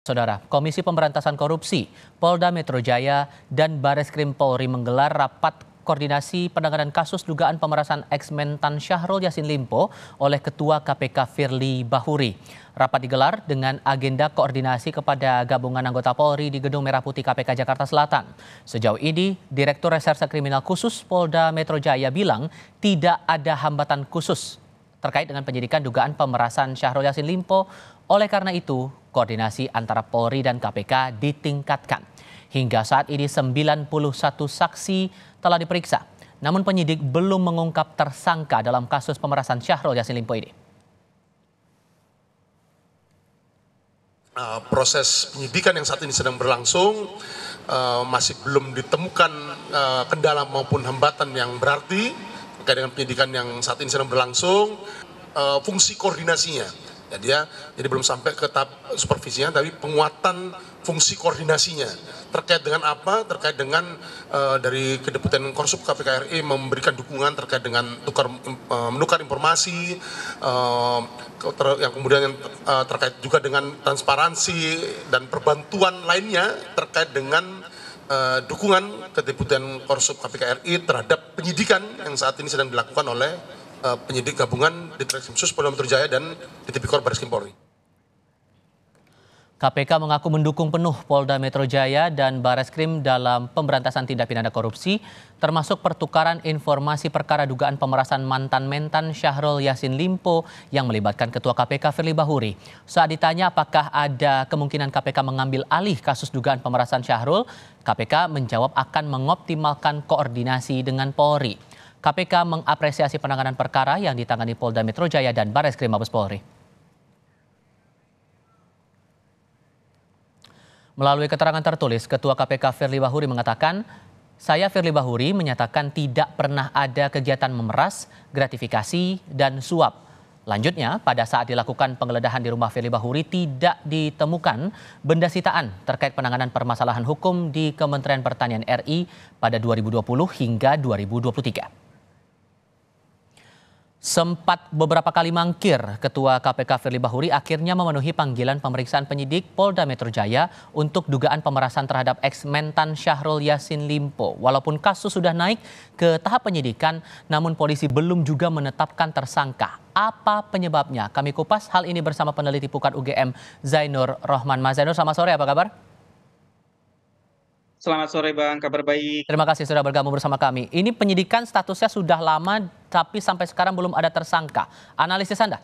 Saudara, Komisi Pemberantasan Korupsi, Polda Metro Jaya, dan Bareskrim Polri menggelar rapat koordinasi penanganan kasus dugaan pemerasan ex-Mentan Syahrul Yassin Limpo oleh Ketua KPK Firly Bahuri. Rapat digelar dengan agenda koordinasi kepada gabungan anggota Polri di Gedung Merah Putih KPK Jakarta Selatan. Sejauh ini, Direktur Reserse Kriminal Khusus Polda Metro Jaya bilang tidak ada hambatan khusus terkait dengan penyidikan dugaan pemerasan Syahrul Yassin Limpo. Oleh karena itu, koordinasi antara Polri dan KPK ditingkatkan. Hingga saat ini 91 saksi telah diperiksa. Namun penyidik belum mengungkap tersangka dalam kasus pemerasan Syahrul Yassin Limpo ini. Proses penyidikan yang saat ini sedang berlangsung masih belum ditemukan kendala maupun hambatan yang berarti terkait dengan penyidikan yang saat ini sedang berlangsung. Fungsi koordinasinya. Jadi belum sampai ke tahap supervisinya, tapi penguatan fungsi koordinasinya. Terkait dengan apa? Terkait dengan dari Kedeputian Korsup KPK RI memberikan dukungan terkait dengan menukar informasi, yang kemudian terkait juga dengan transparansi dan perbantuan lainnya terkait dengan dukungan Kedeputian Korsup KPK RI terhadap penyidikan yang saat ini sedang dilakukan oleh penyidik gabungan di Ditreskrim Sus Polda Metro Jaya dan di Tipikor Bareskrim Polri. KPK mengaku mendukung penuh Polda Metro Jaya dan Bareskrim dalam pemberantasan tindak pidana korupsi, termasuk pertukaran informasi perkara dugaan pemerasan mantan Mentan Syahrul Yassin Limpo yang melibatkan Ketua KPK Firly Bahuri. Saat ditanya apakah ada kemungkinan KPK mengambil alih kasus dugaan pemerasan Syahrul, KPK menjawab akan mengoptimalkan koordinasi dengan Polri. KPK mengapresiasi penanganan perkara yang ditangani Polda Metro Jaya dan Bareskrim Mabes Polri. Melalui keterangan tertulis, Ketua KPK Firly Bahuri mengatakan, "Saya Firly Bahuri menyatakan tidak pernah ada kegiatan memeras, gratifikasi, dan suap." Lanjutnya, pada saat dilakukan penggeledahan di rumah Firly Bahuri tidak ditemukan benda sitaan terkait penanganan permasalahan hukum di Kementerian Pertanian RI pada 2020 hingga 2023. Sempat beberapa kali mangkir, Ketua KPK Firly Bahuri akhirnya memenuhi panggilan pemeriksaan penyidik Polda Metro Jaya untuk dugaan pemerasan terhadap ex-Mentan Syahrul Yassin Limpo. Walaupun kasus sudah naik ke tahap penyidikan, namun polisi belum juga menetapkan tersangka. Apa penyebabnya? Kami kupas hal ini bersama peneliti Pukat UGM Zainur Rohman. Mas Zainur, selamat sore, apa kabar? Selamat sore Bang, kabar baik. Terima kasih sudah bergabung bersama kami. Ini penyidikan statusnya sudah lama, tapi sampai sekarang belum ada tersangka. Analisis Anda?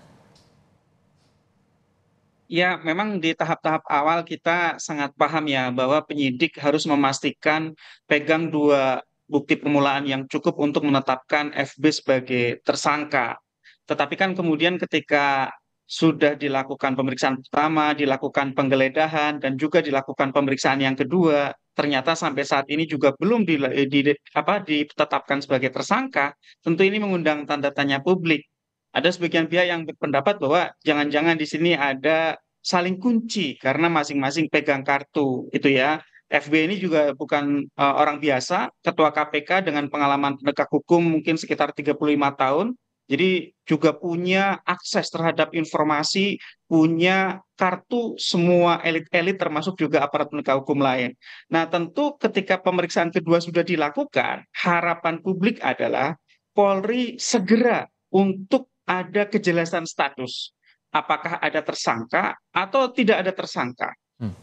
Ya, memang di tahap-tahap awal kita sangat paham ya bahwa penyidik harus memastikan pegang dua bukti permulaan yang cukup untuk menetapkan FB sebagai tersangka. Tetapi kan kemudian ketika sudah dilakukan pemeriksaan pertama, dilakukan penggeledahan, dan juga dilakukan pemeriksaan yang kedua, ternyata sampai saat ini juga belum ditetapkan sebagai tersangka, tentu ini mengundang tanda tanya publik. Ada sebagian pihak yang berpendapat bahwa jangan-jangan di sini ada saling kunci karena masing-masing pegang kartu itu ya. FB ini juga bukan orang biasa, ketua KPK dengan pengalaman penegak hukum mungkin sekitar 35 tahun. Jadi juga punya akses terhadap informasi, punya kartu semua elit-elit termasuk juga aparat penegak hukum lain. Nah, tentu ketika pemeriksaan kedua sudah dilakukan, harapan publik adalah Polri segera untuk ada kejelasan status. Apakah ada tersangka atau tidak ada tersangka.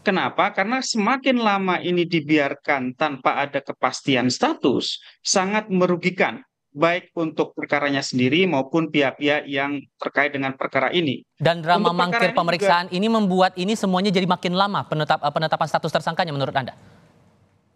Kenapa? Karena semakin lama ini dibiarkan tanpa ada kepastian status, sangat merugikan baik untuk perkaranya sendiri maupun pihak-pihak yang terkait dengan perkara ini. Dan drama mangkir pemeriksaan ini membuat ini semuanya jadi makin lama penetapan status tersangkanya menurut Anda?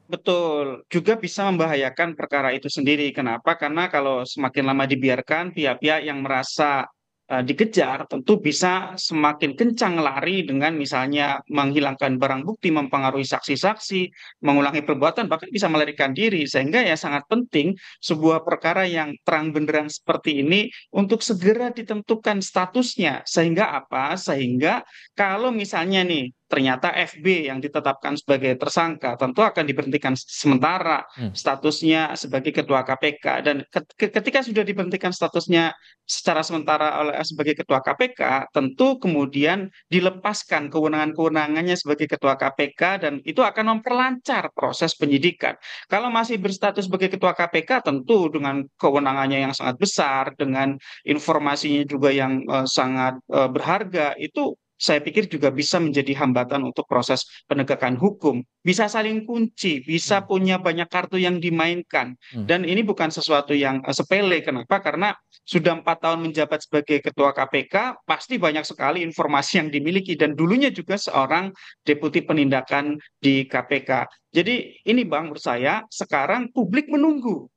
Betul, juga bisa membahayakan perkara itu sendiri. Kenapa? Karena kalau semakin lama dibiarkan, pihak-pihak yang merasa dikejar tentu bisa semakin kencang lari dengan misalnya menghilangkan barang bukti, mempengaruhi saksi-saksi, mengulangi perbuatan, bahkan bisa melarikan diri. Sehingga ya sangat penting sebuah perkara yang terang benderang seperti ini untuk segera ditentukan statusnya. Sehingga apa? Sehingga kalau misalnya nih ternyata FB yang ditetapkan sebagai tersangka tentu akan diberhentikan sementara statusnya sebagai ketua KPK, dan ketika sudah diberhentikan statusnya secara sementara sebagai ketua KPK, tentu kemudian dilepaskan kewenangan-kewenangannya sebagai ketua KPK, dan itu akan memperlancar proses penyidikan. Kalau masih berstatus sebagai ketua KPK, tentu dengan kewenangannya yang sangat besar, dengan informasinya juga yang sangat berharga, itu saya pikir juga bisa menjadi hambatan untuk proses penegakan hukum. Bisa saling kunci, bisa punya banyak kartu yang dimainkan. Dan ini bukan sesuatu yang sepele. Kenapa? Karena sudah 4 tahun menjabat sebagai ketua KPK, pasti banyak sekali informasi yang dimiliki. Dan dulunya juga seorang deputi penindakan di KPK. Jadi ini Bang, menurut saya sekarang publik menunggu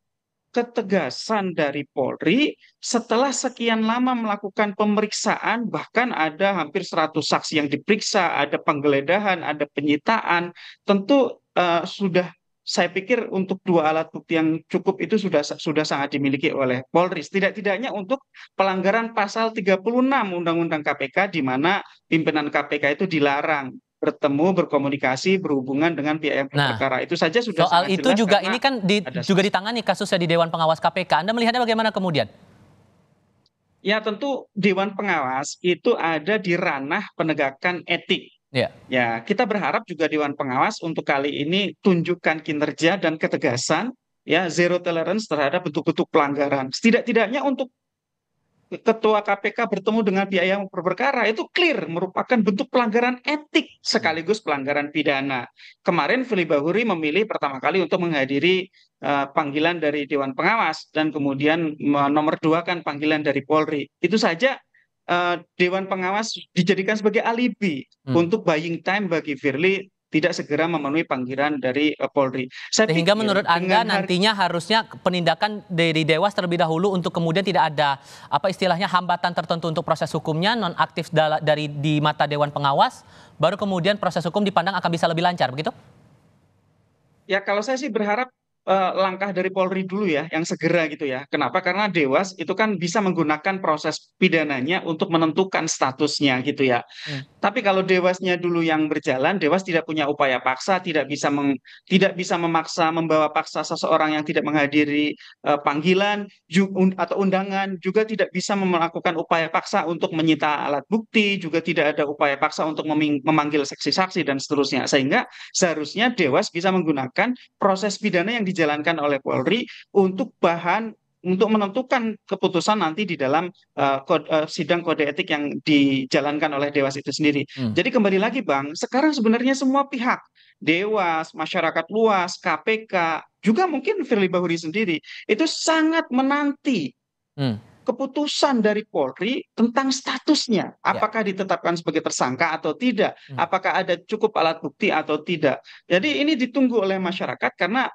ketegasan dari Polri setelah sekian lama melakukan pemeriksaan, bahkan ada hampir 100 saksi yang diperiksa, ada penggeledahan, ada penyitaan. Tentu sudah, saya pikir untuk 2 alat bukti yang cukup itu sudah sangat dimiliki oleh Polri. Tidak-tidaknya untuk pelanggaran pasal 36 Undang-Undang KPK, di mana pimpinan KPK itu dilarang bertemu, berkomunikasi, berhubungan dengan pihak yang Nah, berperkara. Itu saja sudah soal sangat itu jelas juga karena ini kan ada juga saksi. ditangani kasusnya di Dewan Pengawas KPK. Anda melihatnya bagaimana kemudian? Ya, tentu Dewan Pengawas itu ada di ranah penegakan etik. Ya. Ya, kita berharap juga Dewan Pengawas untuk kali ini tunjukkan kinerja dan ketegasan, ya, zero tolerance terhadap bentuk-bentuk pelanggaran. Setidak-tidaknya untuk ketua KPK bertemu dengan pihak yang berperkara itu clear merupakan bentuk pelanggaran etik sekaligus pelanggaran pidana. Kemarin Firly Bahuri memilih pertama kali untuk menghadiri panggilan dari Dewan Pengawas dan kemudian nomor 2 kan panggilan dari Polri. Itu saja Dewan Pengawas dijadikan sebagai alibi untuk buying time bagi Firly tidak segera memenuhi panggilan dari Polri. Saya Sehingga pikir menurut Anda dengan nantinya harusnya penindakan dari Dewas terlebih dahulu untuk kemudian tidak ada apa istilahnya hambatan tertentu untuk proses hukumnya, nonaktif dari di mata Dewan Pengawas, baru kemudian proses hukum dipandang akan bisa lebih lancar, begitu? ya, kalau saya sih berharap langkah dari Polri dulu ya, yang segera gitu ya. Kenapa? Karena Dewas itu kan bisa menggunakan proses pidananya untuk menentukan statusnya gitu ya. Hmm. Tapi kalau Dewasnya dulu yang berjalan, Dewas tidak punya upaya paksa, tidak bisa memaksa, membawa paksa seseorang yang tidak menghadiri panggilan atau undangan, juga tidak bisa melakukan upaya paksa untuk menyita alat bukti, juga tidak ada upaya paksa untuk memanggil saksi-saksi dan seterusnya. Sehingga seharusnya Dewas bisa menggunakan proses pidana yang dijalankan oleh Polri untuk bahan untuk menentukan keputusan nanti di dalam sidang kode etik yang dijalankan oleh Dewas itu sendiri. Jadi kembali lagi Bang, sekarang sebenarnya semua pihak, Dewas, masyarakat luas, KPK, juga mungkin Firly Bahuri sendiri, itu sangat menanti keputusan dari Polri tentang statusnya. Ya. Apakah ditetapkan sebagai tersangka atau tidak? Apakah ada cukup alat bukti atau tidak? Jadi ini ditunggu oleh masyarakat karena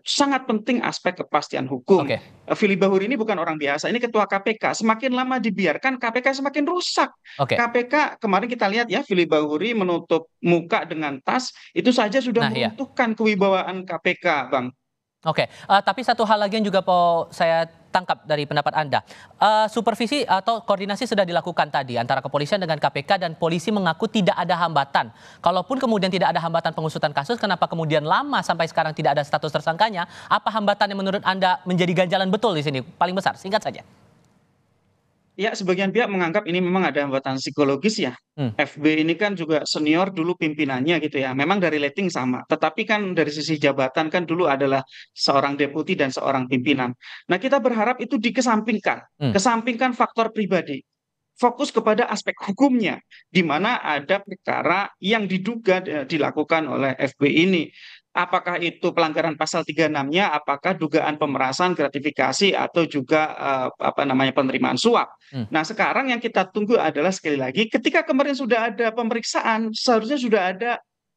sangat penting aspek kepastian hukum. Oke. Firly Bahuri ini bukan orang biasa, ini ketua KPK. Semakin lama dibiarkan, KPK semakin rusak. Oke. KPK kemarin kita lihat ya, Firly Bahuri menutup muka dengan tas, itu saja sudah Nah, ya. meruntuhkan kewibawaan KPK, Bang. Oke, tapi satu hal lagi yang juga saya tangkap dari pendapat Anda. Supervisi atau koordinasi sudah dilakukan tadi antara kepolisian dengan KPK dan polisi mengaku tidak ada hambatan. Kalaupun kemudian tidak ada hambatan pengusutan kasus, kenapa kemudian lama sampai sekarang tidak ada status tersangkanya? Apa hambatan yang menurut Anda menjadi ganjalan betul di sini? Paling besar, singkat saja. Ya, sebagian pihak menganggap ini memang ada hambatan psikologis ya. FB ini kan juga senior dulu pimpinannya gitu ya. Memang dari rating sama, tetapi kan dari sisi jabatan kan dulu adalah seorang deputi dan seorang pimpinan. Nah, kita berharap itu dikesampingkan. Kesampingkan faktor pribadi. Fokus kepada aspek hukumnya, di mana ada perkara yang diduga dilakukan oleh FB ini. Apakah itu pelanggaran pasal 36-nya, apakah dugaan pemerasan, gratifikasi, atau juga penerimaan suap. Nah, sekarang yang kita tunggu adalah sekali lagi, ketika kemarin sudah ada pemeriksaan, seharusnya sudah ada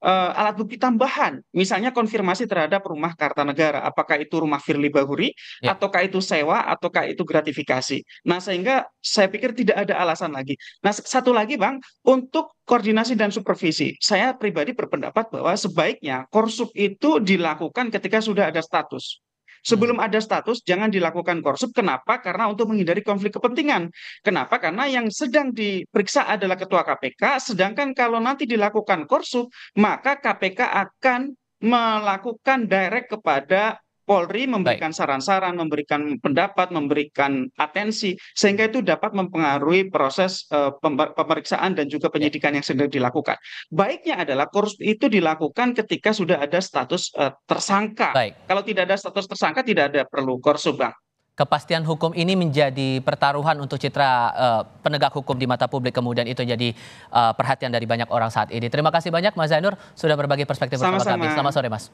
alat bukti tambahan, misalnya konfirmasi terhadap rumah Kartanegara, apakah itu rumah Firly Bahuri, ataukah itu sewa, ataukah itu gratifikasi. Nah, sehingga saya pikir tidak ada alasan lagi. Nah, satu lagi Bang, untuk koordinasi dan supervisi, saya pribadi berpendapat bahwa sebaiknya Korsup itu dilakukan ketika sudah ada status. Sebelum ada status, jangan dilakukan korsup. Kenapa? Karena untuk menghindari konflik kepentingan. Kenapa? Karena yang sedang diperiksa adalah Ketua KPK, sedangkan kalau nanti dilakukan korsup, maka KPK akan melakukan direct kepada Polri, Baik. memberikan saran-saran, memberikan pendapat, memberikan atensi, sehingga itu dapat mempengaruhi proses pemeriksaan dan juga Ya. penyidikan yang sedang dilakukan. Baiknya adalah korupsi itu dilakukan ketika sudah ada status tersangka. Baik. Kalau tidak ada status tersangka, tidak ada perlu korsup, Bang. Kepastian hukum ini menjadi pertaruhan untuk citra penegak hukum di mata publik, kemudian itu jadi perhatian dari banyak orang saat ini. Terima kasih banyak Mas Zainur sudah berbagi perspektif bersama kami. Sama-sama. Selamat sore Mas.